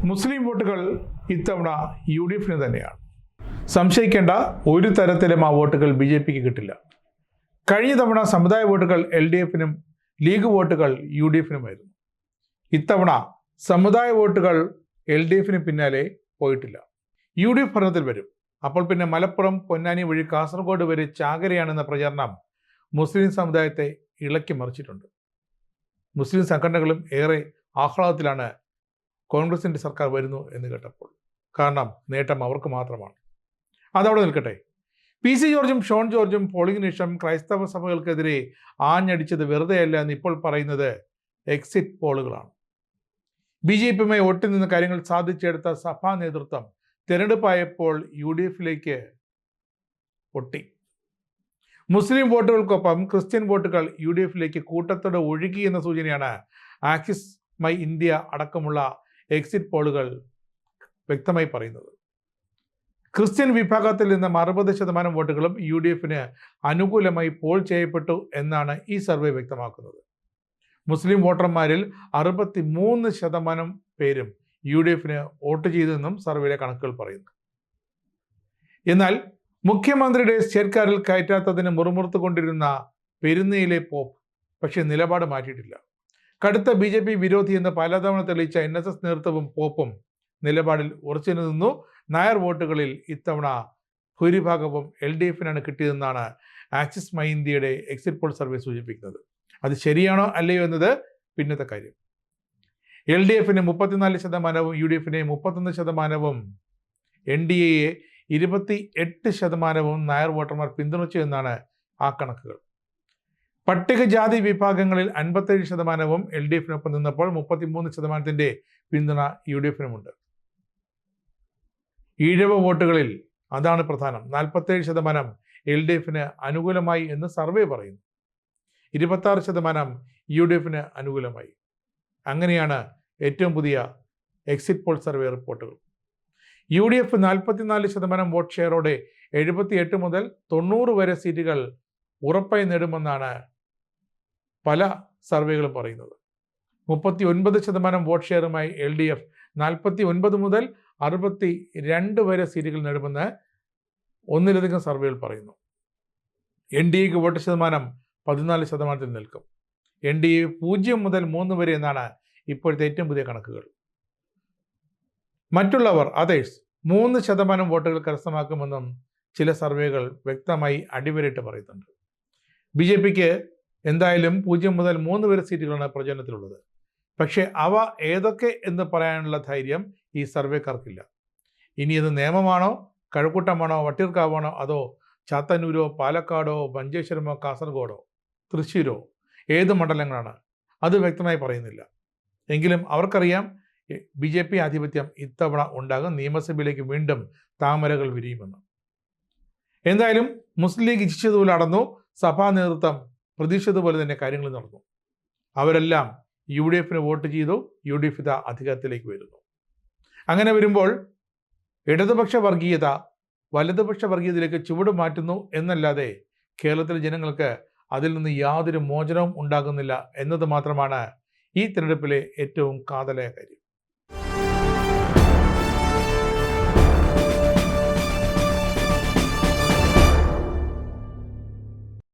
മുസ്ലിം വോട്ടുകൾ ഇത്തവണ UDF തന്നെയാണ്. സംശയിക്കേണ്ട, ഒരു തരത്തിലും ആ വോട്ടുകൾ BJPക്ക് കിട്ടില്ല. കഴിഞ്ഞ തവണ സമുദായ വോട്ടുകൾ LDFനും ലീഗ് വോട്ടുകൾ UDFനുമായിരുന്നു. ഇത്തവണ സമുദായ വോട്ടുകൾ LDFന് പിന്നാലെ പോയിട്ടില്ല. UDF ഭരണത്തിൽ വരും. അപ്പോൾ പിന്നെ മലപ്പുറം, പൊന്നാനി വഴി കാസർഗോഡ് വരെ ചാകരയാണെന്ന പ്രചാരണം മുസ്ലിം സമുദായത്തെ ഇളക്കി മറിച്ചിട്ടുണ്ട്. മുസ്ലിം സംഘടനകളും ഏറെ ആഹ്ലാദത്തിലാണ് കോൺഗ്രസിൻ്റെ സർക്കാർ വരുന്നു എന്ന് കേട്ടപ്പോൾ. കാരണം നേട്ടം അവർക്ക് മാത്രമാണ്. അതവിടെ നിൽക്കട്ടെ. PC ജോർജും ഷോൺ ജോർജും പോളിംഗിന് ശേഷം ക്രൈസ്തവ സഭകൾക്കെതിരെ ആഞ്ഞടിച്ചത് വെറുതെയല്ല എന്ന് ഇപ്പോൾ പറയുന്നത് എക്സിറ്റ് പോളുകളാണ്. BJPയുമായി ഒട്ടി നിന്ന് കാര്യങ്ങൾ സാധിച്ചെടുത്ത സഭാ നേതൃത്വം തിരഞ്ഞെടുപ്പായപ്പോൾ UDFിലേക്ക് ഒട്ടി. മുസ്ലിം വോട്ടുകൾക്കൊപ്പം ക്രിസ്ത്യൻ വോട്ടുകൾ UDFിലേക്ക് കൂട്ടത്തോടെ ഒഴുകി എന്ന സൂചനയാണ് ആക്സിസ് മൈ ഇന്ത്യ അടക്കമുള്ള എക്സിറ്റ് പോളുകൾ വ്യക്തമായി പറയുന്നത്. ക്രിസ്ത്യൻ വിഭാഗത്തിൽ നിന്ന് 60% വോട്ടുകളും UDFന് അനുകൂലമായി പോൾ ചെയ്യപ്പെട്ടു എന്നാണ് ഈ സർവേ വ്യക്തമാക്കുന്നത്. മുസ്ലിം വോട്ടർമാരിൽ 63% പേരും UDFന് വോട്ട് ചെയ്തെന്നും സർവേയിലെ കണക്കുകൾ പറയുന്നു. എന്നാൽ മുഖ്യമന്ത്രിയുടെ സ്റ്റേറ്റ് കാറിൽ കയറ്റാത്തതിന് മുറുമുറുത്തുകൊണ്ടിരുന്ന പെരുന്നയിലെ പോപ്പ് പക്ഷേ നിലപാട് മാറ്റിയിട്ടില്ല. കടുത്ത BJP വിരോധി എന്ന് പലതവണ തെളിയിച്ച NSS നേതൃത്വവും പോപ്പും നിലപാടിൽ ഉറച്ചു നിന്നു. നായർ വോട്ടുകളിൽ ഇത്തവണ ഭൂരിഭാഗവും LDFനാണ് കിട്ടിയതെന്നാണ് ആക്സിസ് മൈ ഇന്ത്യയുടെ എക്സിറ്റ് പോൾ സർവേ സൂചിപ്പിക്കുന്നത്. അത് ശരിയാണോ അല്ലയോ എന്നത് പിന്നത്തെ കാര്യം. LDFന് 34%, UDFന് 31%, NDAയെ 28% നായർ വോട്ടർമാർ പിന്തുണച്ചു എന്നാണ് ആ കണക്കുകൾ. പട്ടികജാതി വിഭാഗങ്ങളിൽ 57% LDFനൊപ്പം നിന്നപ്പോൾ 33% പിന്തുണ UDFനുമുണ്ട്. ഈഴവ വോട്ടുകളിൽ അതാണ് പ്രധാനം. 47% LDFന് അനുകൂലമായി എന്ന് സർവേ പറയുന്നു. 26% UDFന് അനുകൂലമായി. അങ്ങനെയാണ് ഏറ്റവും പുതിയ എക്സിറ്റ് പോൾ സർവേ റിപ്പോർട്ടുകൾ. UDF 44% വോട്ട് ഷെയറോടെ 78 മുതൽ 90 വരെ സീറ്റുകൾ ഉറപ്പായി നേടുമെന്നാണ് പല സർവേകളും പറയുന്നത്. 39% വോട്ട് ഷെയറുമായി LDF 49 മുതൽ 62 വരെ സീറ്റുകൾ നേടുമെന്ന് ഒന്നിലധികം സർവേകൾ പറയുന്നു. NDAക്ക് വോട്ട് ശതമാനം 14% നിൽക്കും. NDA 0 മുതൽ 3 വരെ എന്നാണ് ഇപ്പോഴത്തെ ഏറ്റവും പുതിയ കണക്കുകൾ. മറ്റുള്ളവർ അതേഴ്സ് 3% വോട്ടുകൾ കരസ്ഥമാക്കുമെന്നും ചില സർവേകൾ വ്യക്തമായി അടിവരയിട്ട് പറയുന്നുണ്ട്. BJPക്ക് എന്തായാലും 0 മുതൽ 3 വരെ സീറ്റുകളാണ് പ്രചരണത്തിലുള്ളത്. പക്ഷേ അവ ഏതൊക്കെ എന്ന് പറയാനുള്ള ധൈര്യം ഈ സർവേക്കാർക്കില്ല. ഇനി ഇത് നേമമാണോ, കഴക്കൂട്ടമാണോ, വട്ടിയൂർക്കാവാണോ, അതോ ചാത്തന്നൂരോ, പാലക്കാടോ, മഞ്ചേശ്വരമോ, കാസർഗോഡോ, തൃശ്ശൂരോ, ഏത് മണ്ഡലങ്ങളാണ് അത് വ്യക്തമായി പറയുന്നില്ല. എങ്കിലും അവർക്കറിയാം BJP ആധിപത്യം ഇത്തവണ ഉണ്ടാകും. നിയമസഭയിലേക്ക് വീണ്ടും താമരകൾ വിരിയുമെന്ന്. എന്തായാലും മുസ്ലിം ലീഗ് ഇച്ഛിച്ചതുപോലെ നടന്നു. സഭാ നേതൃത്വം പ്രതീക്ഷിച്ചതുപോലെ തന്നെ കാര്യങ്ങൾ നടന്നു. അവരെല്ലാം UDFന് വോട്ട് ചെയ്തു. UDF ഇതാ അധികാരത്തിലേക്ക് വരുന്നു. അങ്ങനെ വരുമ്പോൾ ഇടതുപക്ഷ വർഗീയത വലതുപക്ഷ വർഗീയതയിലേക്ക് ചുവട് മാറ്റുന്നു എന്നല്ലാതെ കേരളത്തിലെ ജനങ്ങൾക്ക് അതിൽ നിന്ന് യാതൊരു മോചനവും ഉണ്ടാകുന്നില്ല എന്നത് മാത്രമാണ് ഈ തിരഞ്ഞെടുപ്പിലെ ഏറ്റവും കാതലായ കാര്യം.